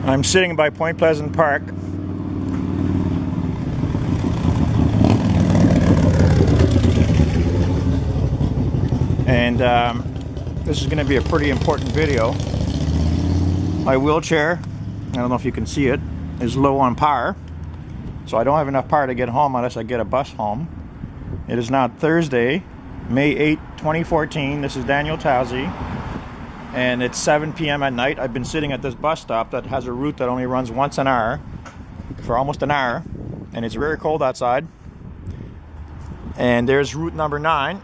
I'm sitting by Point Pleasant Park. And this is going to be a pretty important video. My wheelchair, I don't know if you can see it, is low on power. So I don't have enough power to get home unless I get a bus home. It is now Thursday, May 8, 2014. This is J Towsey. And it's 7 p.m. at night. I've been sitting at this bus stop that has a route that only runs once an hour for almost an hour. And it's very cold outside. And there's route number 9.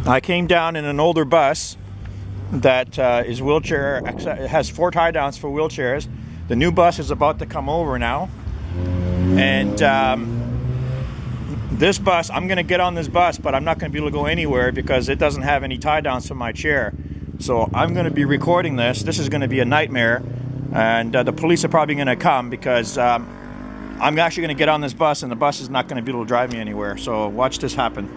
I came down in an older bus that is wheelchair, it has 4 tie downs for wheelchairs. The new bus is about to come over now. And this bus, I'm going to get on this bus, but I'm not going to be able to go anywhere because it doesn't have any tie downs for my chair. So I'm going to be recording this. This is going to be a nightmare. And the police are probably going to come because I'm actually going to get on this bus and the bus is not going to be able to drive me anywhere. So watch this happen.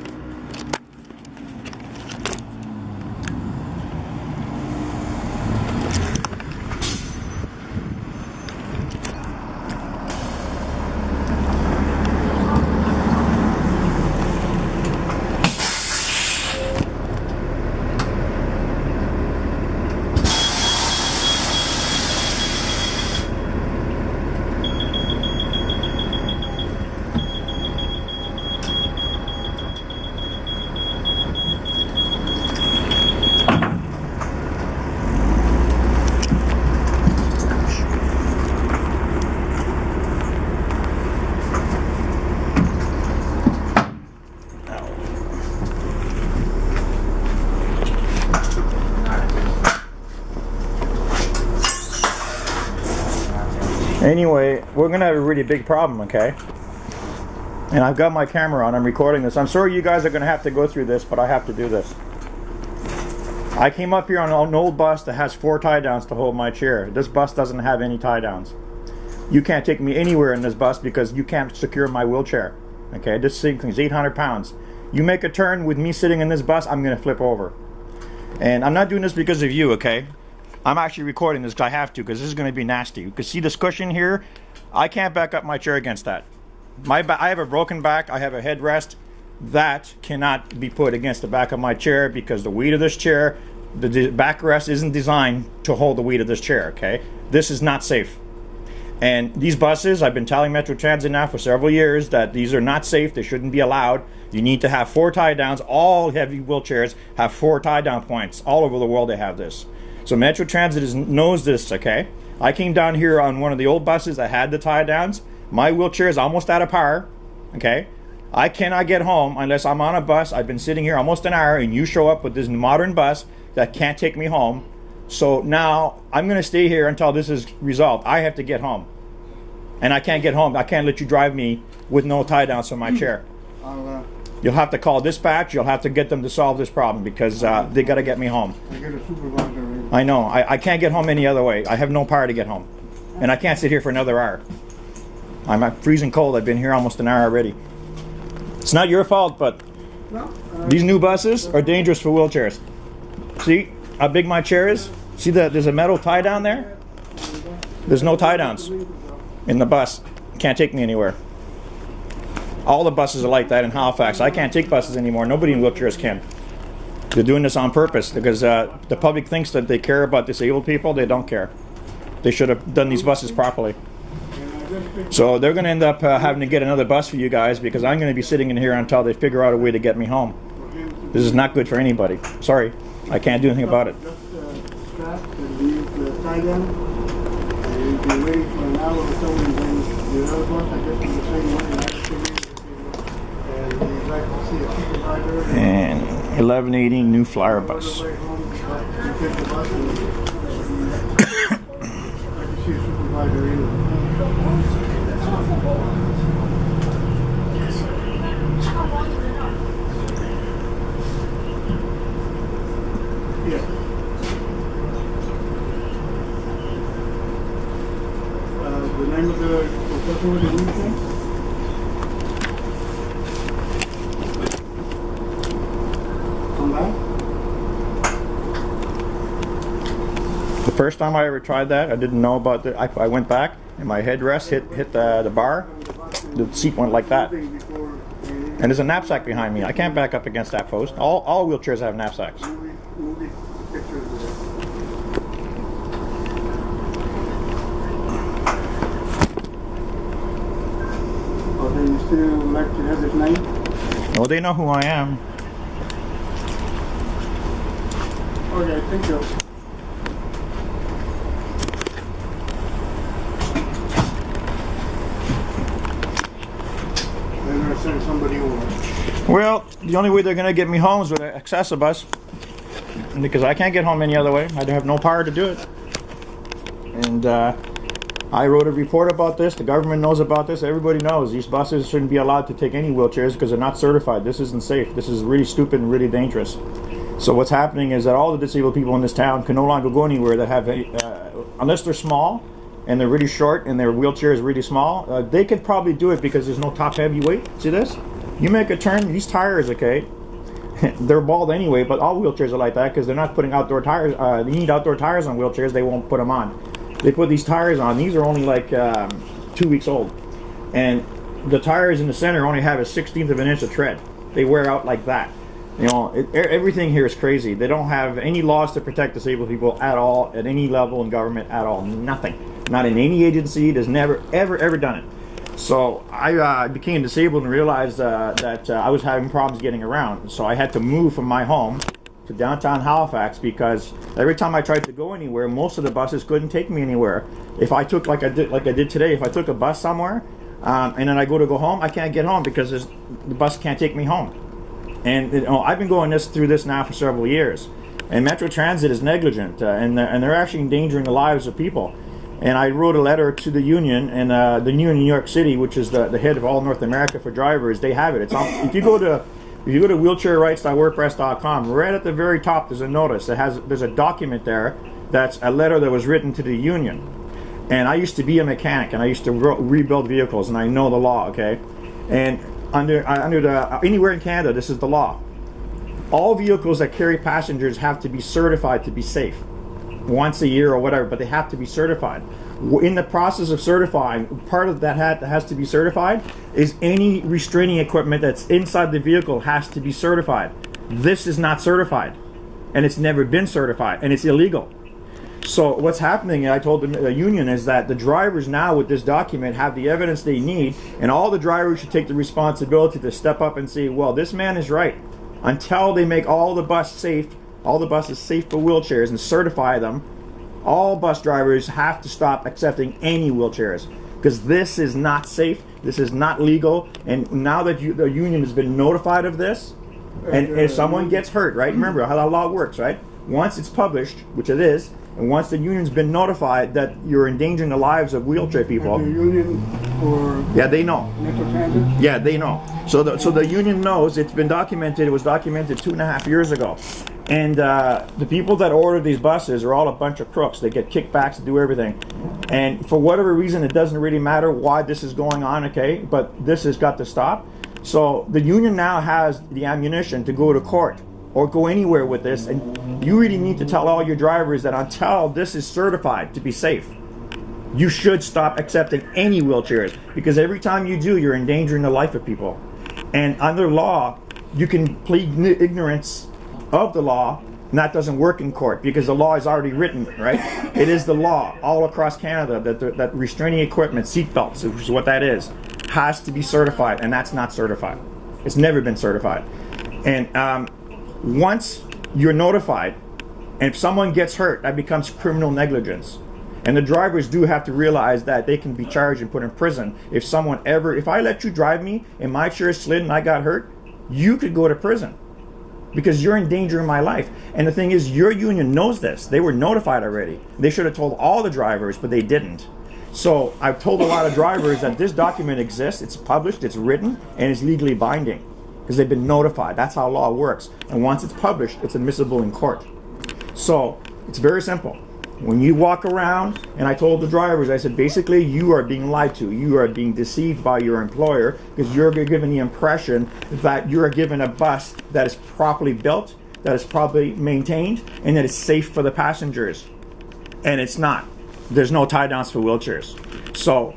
Anyway, we're gonna have a really big problem, okay? And I've got my camera on, I'm recording this. I'm sorry you guys are gonna have to go through this, but I have to do this. I came up here on an old bus that has 4 tie downs to hold my chair. This bus doesn't have any tie downs. You can't take me anywhere in this bus because you can't secure my wheelchair. Okay, this thing is 800 pounds. You make a turn with me sitting in this bus, I'm gonna flip over. And I'm not doing this because of you, okay? I'm actually recording this because I have to, because this is going to be nasty. You can see this cushion here. I can't back up my chair against that. I have a broken back. I have a headrest. That cannot be put against the back of my chair because the weight of this chair, the backrest isn't designed to hold the weight of this chair, okay? This is not safe. And these buses, I've been telling Metro Transit now for several years that these are not safe. They shouldn't be allowed. You need to have 4 tie downs. All heavy wheelchairs have 4 tie down points. All over the world they have this. So Metro Transit knows this, okay? I came down here on one of the old buses that had the tie downs. My wheelchair is almost out of power, okay? I cannot get home unless I'm on a bus. I've been sitting here almost an hour and you show up with this modern bus that can't take me home. So now I'm gonna stay here until this is resolved. I have to get home. And I can't get home. I can't let you drive me with no tie downs for my chair. You'll have to call dispatch. You'll have to get them to solve this problem because they got to get me home. I get a supervisor. I know. I can't get home any other way. I have no power to get home. And I can't sit here for another hour. I'm freezing cold. I've been here almost an hour already. It's not your fault, but these new buses are dangerous for wheelchairs. See how big my chair is? See that there's a metal tie down there? There's no tie downs in the bus. Can't take me anywhere. All the buses are like that in Halifax. I can't take buses anymore. Nobody in wheelchairs can. They're doing this on purpose because the public thinks that they care about disabled people. They don't care. They should have done these buses properly. So they're going to end up having to get another bus for you guys because I'm going to be sitting in here until they figure out a way to get me home. This is not good for anybody. Sorry. I can't do anything about it. Just strap and leave the tie down. You've been waiting for an hour or so and then the other bus, I guess, is the same one. And 1180 New Flyer bus. The name of the person with the uniform? Come back. The first time I ever tried that, I didn't know about it. I went back and my headrest hit the bar. The seat went like that. And there's a knapsack behind me. I can't back up against that post. All wheelchairs have knapsacks. Oh, do you still like to have his name? Well, they know who I am. Okay, thank you. They're going to send somebody over. Well, the only way they're going to get me home is with an accessible bus. Because I can't get home any other way. I have no power to do it. And I wrote a report about this. The government knows about this. Everybody knows these buses shouldn't be allowed to take any wheelchairs because they're not certified. This isn't safe. This is really stupid and really dangerous. So what's happening is that all the disabled people in this town can no longer go anywhere that have, unless they're small and they're really short and their wheelchair is really small, they could probably do it because there's no top heavy weight. See this? You make a turn, these tires, okay, they're bald anyway, but all wheelchairs are like that because they're not putting outdoor tires. They need outdoor tires on wheelchairs. They won't put them on. They put these tires on. These are only like 2 weeks old. And the tires in the center only have a 1/16 of an inch of tread. They wear out like that. You know, everything here is crazy. They don't have any laws to protect disabled people at all, at any level in government at all. Nothing. Not in any agency. There's never, ever done it. So I became disabled and realized that I was having problems getting around. So I had to move from my home to downtown Halifax because every time I tried to go anywhere, most of the buses couldn't take me anywhere. If I took, like I did today, if I took a bus somewhere and then I go home, I can't get home because the bus can't take me home. And you know, I've been going through this now for several years. And Metro Transit is negligent, and they're actually endangering the lives of people. And I wrote a letter to the union, and the union in New York City, which is the head of all North America for drivers, they have it. It's on, if you go to wheelchairrights.wordpress.com, right at the very top there's a notice. There's a document there that's a letter that was written to the union. And I used to be a mechanic, and I used to rebuild vehicles, and I know the law, okay? And anywhere in Canada, this is the law. All vehicles that carry passengers have to be certified to be safe once a year or whatever, but they have to be certified. In the process of certifying, part of that has to be certified is any restraining equipment that's inside the vehicle has to be certified. This is not certified, and it's never been certified, and it's illegal. So what's happening, I told the union, is that the drivers now with this document have the evidence they need, and all the drivers should take the responsibility to step up and say, well, this man is right. Until they make all the buses safe for wheelchairs and certify them, all bus drivers have to stop accepting any wheelchairs because this is not safe, this is not legal, and now that the union has been notified of this, and if someone gets hurt, right, remember how the law works, right? Once it's published, which it is, and once the union's been notified that you're endangering the lives of wheelchair people, The union for they know. Metro Transit? Yeah, they know. So the union knows. It's been documented. It was documented 2.5 years ago. And the people that order these buses are all a bunch of crooks. They get kickbacks to do everything. And for whatever reason, it doesn't really matter why this is going on, okay? But this has got to stop. So the union now has the ammunition to go to court or go anywhere with this. And you really need to tell all your drivers that until this is certified to be safe, you should stop accepting any wheelchairs, because every time you do, you're endangering the life of people. And under law, you can plead ignorance of the law, and that doesn't work in court because the law is already written, right? It is the law all across Canada that restraining equipment, seatbelts, which is what that is, has to be certified, and that's not certified. It's never been certified. And once you're notified, and if someone gets hurt, that becomes criminal negligence. And the drivers do have to realize that they can be charged and put in prison. If I let you drive me and my chair slid and I got hurt, you could go to prison because you're endangering my life. And the thing is, your union knows this. They were notified already. They should have told all the drivers, but they didn't. So I've told a lot of drivers that this document exists, it's published, it's written, and it's legally binding because they've been notified. That's how law works. And once it's published, it's admissible in court. So it's very simple. When you walk around, and I told the drivers, I said, basically you are being lied to. You are being deceived by your employer because you're given the impression that you're given a bus that is properly built, that is properly maintained, and that is safe for the passengers. And it's not. There's no tie downs for wheelchairs. So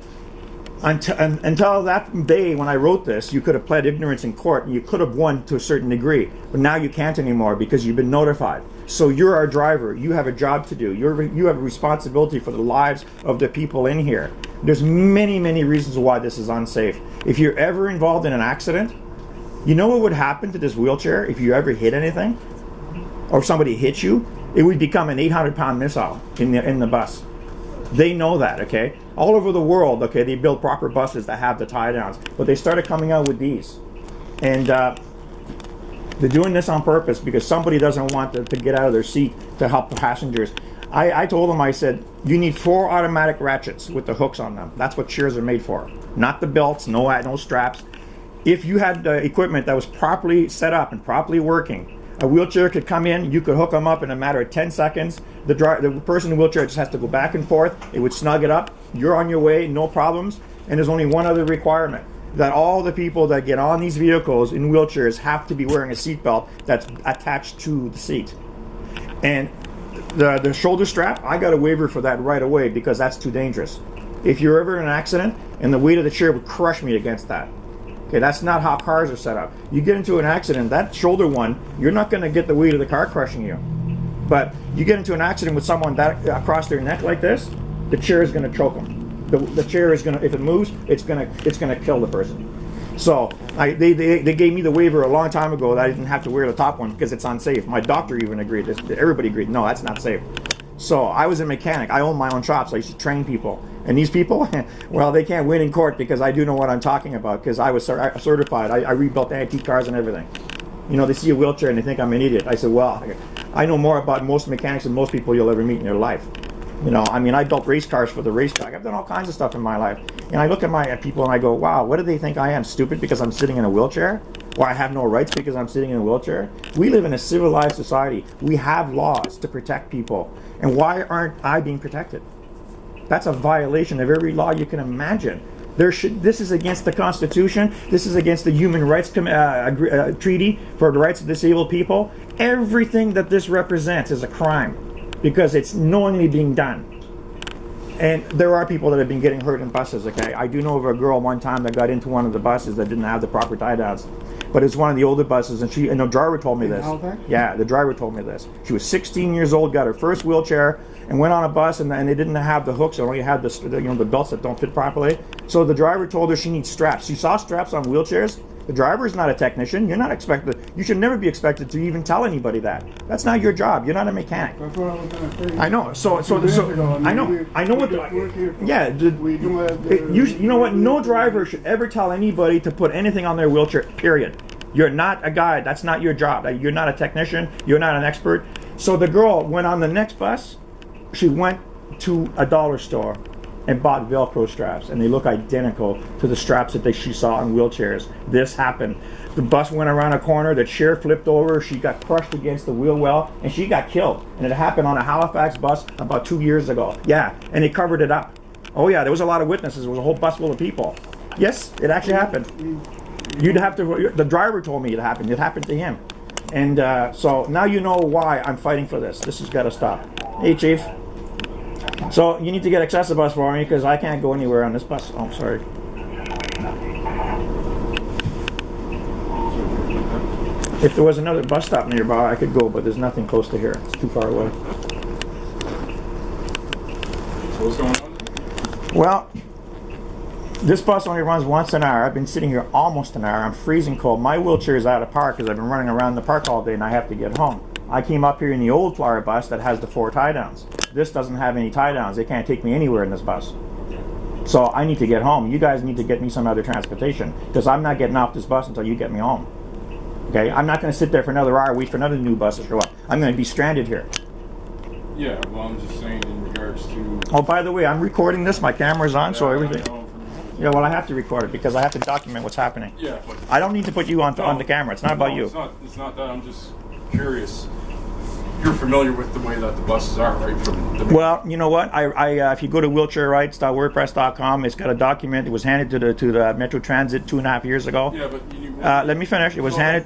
until that day when I wrote this, you could have pled ignorance in court and you could have won to a certain degree. But now you can't anymore because you've been notified. So you're our driver. You have a job to do. You have a responsibility for the lives of the people in here. There's many, many reasons why this is unsafe. If you're ever involved in an accident, you know what would happen to this wheelchair if you ever hit anything? Or if somebody hit you? It would become an 800-pound missile in the bus. They know that, okay? All over the world, okay, they build proper buses that have the tie-downs. But they started coming out with these. And they're doing this on purpose because somebody doesn't want to get out of their seat to help the passengers. I told them, I said, you need 4 automatic ratchets with the hooks on them. That's what chairs are made for. Not the belts, no straps. If you had equipment that was properly set up and properly working, a wheelchair could come in, you could hook them up in a matter of 10 seconds. The person in the wheelchair just has to go back and forth. It would snug it up. You're on your way, no problems. And there's only one other requirement, that all the people that get on these vehicles in wheelchairs have to be wearing a seatbelt that's attached to the seat. And the shoulder strap, I got a waiver for that right away because that's too dangerous. If you're ever in an accident, and the weight of the chair would crush me against that. Okay, that's not how cars are set up. You get into an accident, that shoulder one, you're not going to get the weight of the car crushing you. But you get into an accident with someone that across their neck like this, the chair is going to choke them. The chair is going to, if it moves, it's going to kill the person. So they gave me the waiver a long time ago that I didn't have to wear the top one because it's unsafe. My doctor even agreed. Everybody agreed. No, that's not safe. So I was a mechanic. I owned my own shop, so I used to train people. And these people, well, they can't win in court because I do know what I'm talking about because I was certified. I rebuilt antique cars and everything. You know, they see a wheelchair and they think I'm an idiot. I said, well, I know more about most mechanics than most people you'll ever meet in your life. You know, I mean, I built race cars for the racetrack. I've done all kinds of stuff in my life. And I look at people and I go, wow, what do they think I am? Stupid because I'm sitting in a wheelchair? Or I have no rights because I'm sitting in a wheelchair? We live in a civilized society. We have laws to protect people. And why aren't I being protected? That's a violation of every law you can imagine. This is against the Constitution. This is against the Human Rights Treaty for the rights of disabled people. Everything that this represents is a crime because it's knowingly being done. And there are people that have been getting hurt in buses, okay? I do know of a girl one time that got into one of the buses that didn't have the proper tie-downs. But it's one of the older buses, and the driver told me this. Yeah, the driver told me this. She was 16 years old, got her first wheelchair, and went on a bus, and they didn't have the hooks. They only had the belts that don't fit properly. So the driver told her she needs straps. She saw straps on wheelchairs. The driver is not a technician. You're not expected. You should never be expected to even tell anybody that. That's not your job. You're not a mechanic. That's what I was going to say. I know. I know what. Yeah. You know what? No driver should ever tell anybody to put anything on their wheelchair. Period. You're not a guide. That's not your job. You're not a technician. You're not an expert. So the girl went on the next bus. She went to a dollar store and bought Velcro straps, and they look identical to the straps that she saw on wheelchairs. This happened. The bus went around a corner, the chair flipped over, she got crushed against the wheel well, and she got killed. And it happened on a Halifax bus about 2 years ago. Yeah, and they covered it up. Oh yeah, there was a lot of witnesses. There was a whole bus full of people. Yes, it actually happened. You'd have to, the driver told me it happened. It happened to him. And so now you know why I'm fighting for this. This has got to stop. Hey, Chief. So you need to get access bus for me because I can't go anywhere on this bus. Oh, I'm sorry. If there was another bus stop nearby, I could go, but there's nothing close to here. It's too far away. So what's going on? Well, this bus only runs once an hour. I've been sitting here almost an hour. I'm freezing cold. My wheelchair is out of park because I've been running around the park all day and I have to get home. I came up here in the old flower bus that has the 4 tie-downs. This doesn't have any tie-downs. They can't take me anywhere in this bus. So I need to get home. You guys need to get me some other transportation because I'm not getting off this bus until you get me home. Okay? I'm not going to sit there for another hour, wait for another new bus to show up. I'm going to be stranded here. Yeah, well, I'm just saying in regards to... Oh, by the way, I'm recording this. My camera's on, so everything... Yeah, well, I have to record it because I have to document what's happening. Yeah, but... I don't need to put you on the camera. It's not about you. It's not that. I'm just curious. You're familiar with the way that the buses are, right? Well, you know what? If you go to wheelchairrights.wordpress.com, it's got a document. It was handed to the Metro Transit 2.5 years ago. Yeah, but let me finish. It was handed.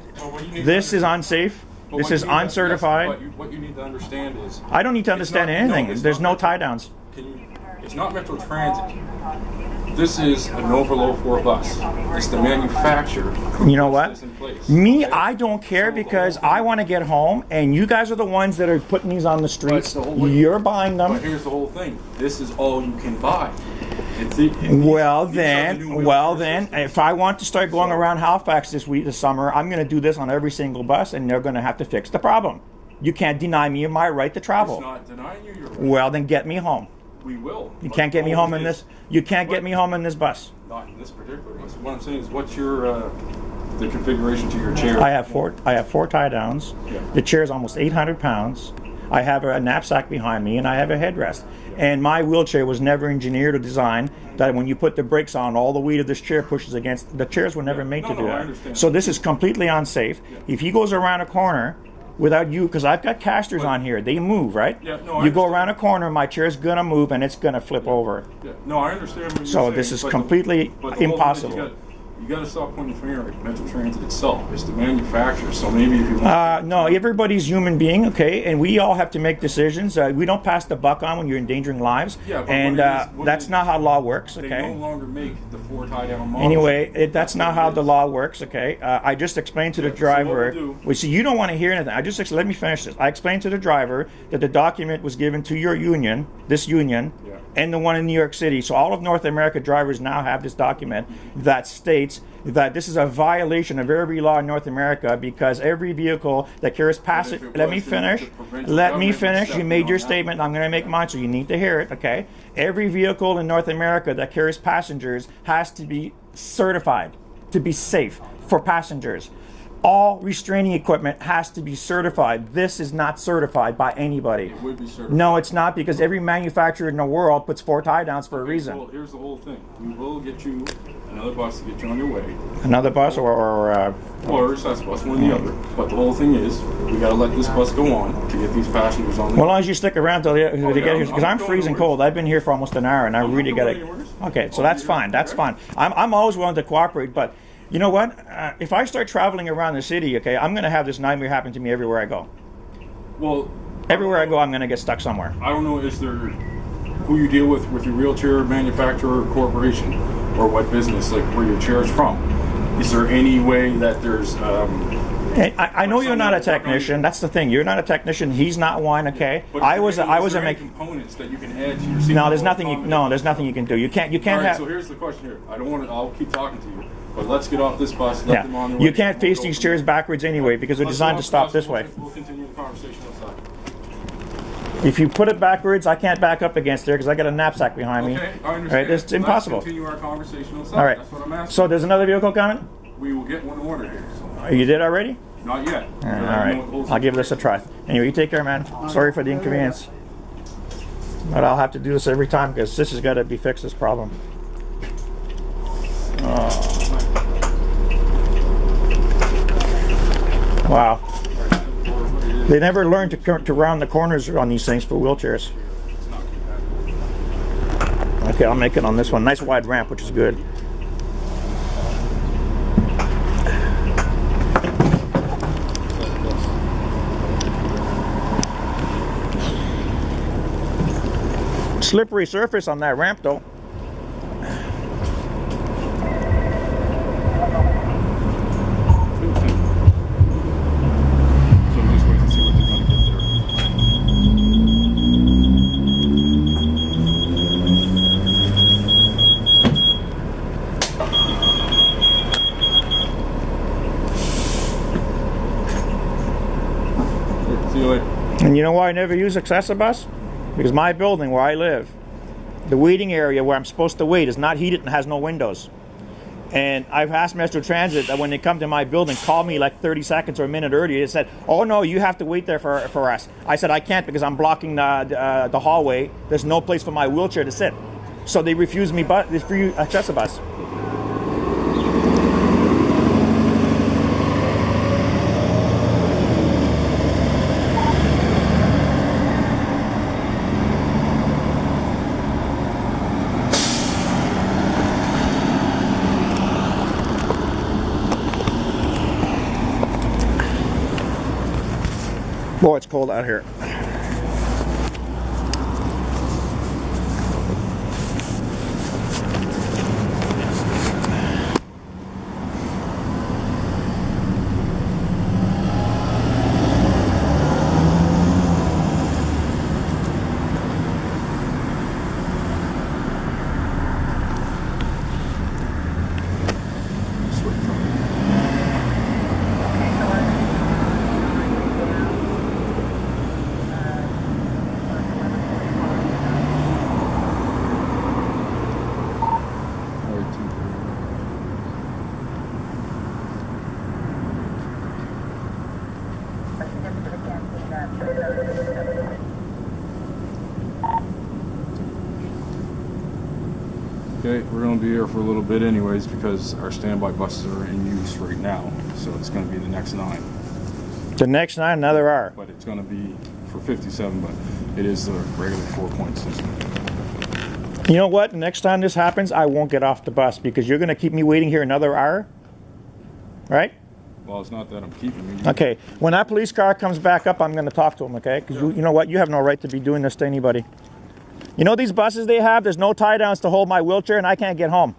This is unsafe. This is uncertified. What you need to understand is... I don't need to understand anything. There's no tie downs. It's not Metro Transit. This is an overload for a bus. It's the manufacturer. You know what? Me, I don't care because I want to get home, and you guys are the ones that are putting these on the streets. You're buying them. But here's the whole thing. This is all you can buy. Well then, if I want to start going around Halifax this summer, I'm going to do this on every single bus, and they're going to have to fix the problem. You can't deny me my right to travel. It's not denying you your right. Well, then get me home. We will. You can't get me home in this. You can't get me home in this bus. Not in this particular bus. What I'm saying is, what's your the configuration to your chair? I have four tie downs. Yeah. The chair is almost 800 pounds. I have a knapsack behind me, and I have a headrest. And my wheelchair was never engineered or designed that when you put the brakes on, all the weight of this chair pushes against. The chairs were never made to do that. So this is completely unsafe. Yeah. If he goes around a corner without you, because I've got casters on here, they move, right? Yeah, no, you go around a corner, my chair's gonna move, and it's gonna flip over. Yeah. No, I understand what you're so saying. This is completely impossible. You got to stop pointing the finger at Metro Transit itself. It's the manufacturer. So maybe if you want no, everybody's human being, okay, and we all have to make decisions. We don't pass the buck on when you're endangering lives, and that's not how law works, okay? They no longer make the 4 tie-down models. Anyway, that's not how the law works, okay? I just explained to the driver. Well, see, you don't want to hear anything. Let me finish this. I explained to the driver that the document was given to your union, this union, and the one in New York City. So all of North America drivers now have this document that states that this is a violation of every law in North America because every vehicle that carries passengers... Let me finish. You made your statement. I'm going to make mine, so you need to hear it, okay? Every vehicle in North America that carries passengers has to be certified to be safe for passengers. All restraining equipment has to be certified. This is not certified by anybody. It would be certified. No, it's not, because every manufacturer in the world puts 4 tie downs for a reason. Well, here's the whole thing. We will get you another bus to get you on your way. Another bus or a recess bus, one or the other. But the whole thing is, we got to let this bus go on to get these passengers on. Well, as long as you stick around till they get here, because I'm freezing cold. I've been here for almost an hour, and I really got it. Okay, so that's fine. That's fine. I'm always willing to cooperate, but. You know what? If I start traveling around the city, okay, I'm going to have this nightmare happen to me everywhere I go. Well, everywhere I go, I'm going to get stuck somewhere. I don't know, is there who you deal with your wheelchair manufacturer or corporation, or what business, like where your chair is from? Is there any way that there's... I know you're not a technician. That's the thing. You're not a technician. He's not one. Okay. But I was a components that you can add to your seat. No, there's nothing. There's nothing you can do. You can't All right, have. So here's the question here. I don't want to. I'll keep talking to you, but let's get off this bus. Let them on their way. You can't face these chairs backwards anyway because they're designed to stop this way. We'll continue the conversation outside. If you put it backwards, I can't back up against there because I got a knapsack behind me. Okay, I understand. Right, it's impossible. Let's continue our conversation outside. All right. That's what I'm asking. So there's another vehicle coming? We will get one order here. So. You did already? Not yet. All right. I'll give this a try. Anyway, you take care, man. Sorry for the inconvenience. But I'll have to do this every time because this has got to be fixed, this problem. Wow. They never learned to round the corners on these things for wheelchairs. Okay, I'll make it on this one. Nice wide ramp, which is good. Slippery surface on that ramp, though. And you know why I never use Accessibus? Because my building where I live, the waiting area where I'm supposed to wait is not heated and has no windows. And I've asked Metro Transit that when they come to my building, call me like 30 seconds or a minute earlier. They said, oh no, you have to wait there for us. I said, I can't because I'm blocking the hallway. There's no place for my wheelchair to sit. So they refused me Accessibus. Boy, it's cold out here. Okay, we're going to be here for a little bit anyways because our standby buses are in use right now. So it's going to be the next 9. The next 9, another hour. But it's going to be for 57, but it is the regular 4-point system. You know what? Next time this happens, I won't get off the bus because you're going to keep me waiting here another hour. Right? Well, it's not that I'm keeping you. Okay. When that police car comes back up, I'm going to talk to him, okay? Because you know what? You have no right to be doing this to anybody. You know these buses they have? There's no tie-downs to hold my wheelchair and I can't get home.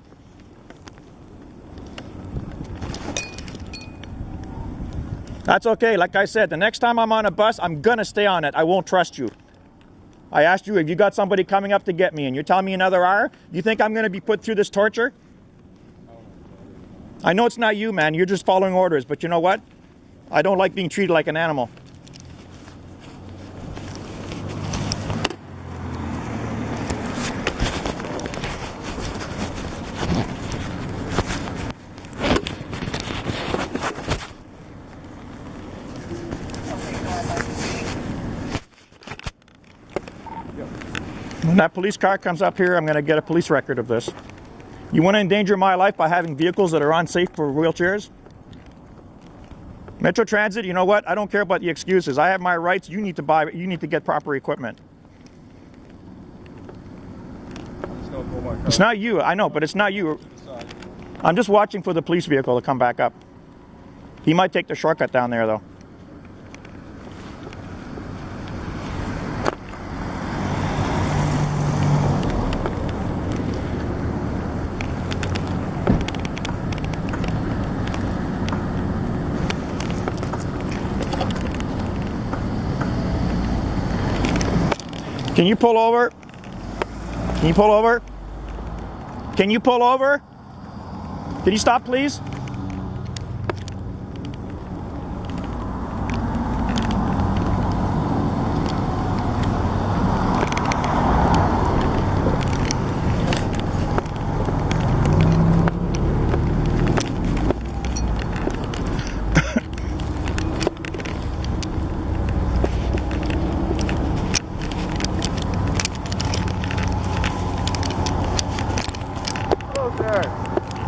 That's okay. Like I said, the next time I'm on a bus, I'm going to stay on it. I won't trust you. I asked you if you got somebody coming up to get me and you're telling me another hour? You think I'm going to be put through this torture? I know it's not you, man. You're just following orders. But you know what? I don't like being treated like an animal. When that police car comes up here, I'm going to get a police record of this. You want to endanger my life by having vehicles that are unsafe for wheelchairs? Metro Transit, you know what? I don't care about the excuses. I have my rights. You need to get proper equipment. It's not you. I know, but it's not you. I'm just watching for the police vehicle to come back up. He might take the shortcut down there, though. Can you pull over? Can you pull over? Can you pull over? Can you stop, please?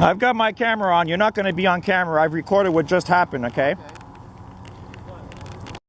I've got my camera on. You're not going to be on camera. I've recorded what just happened, okay?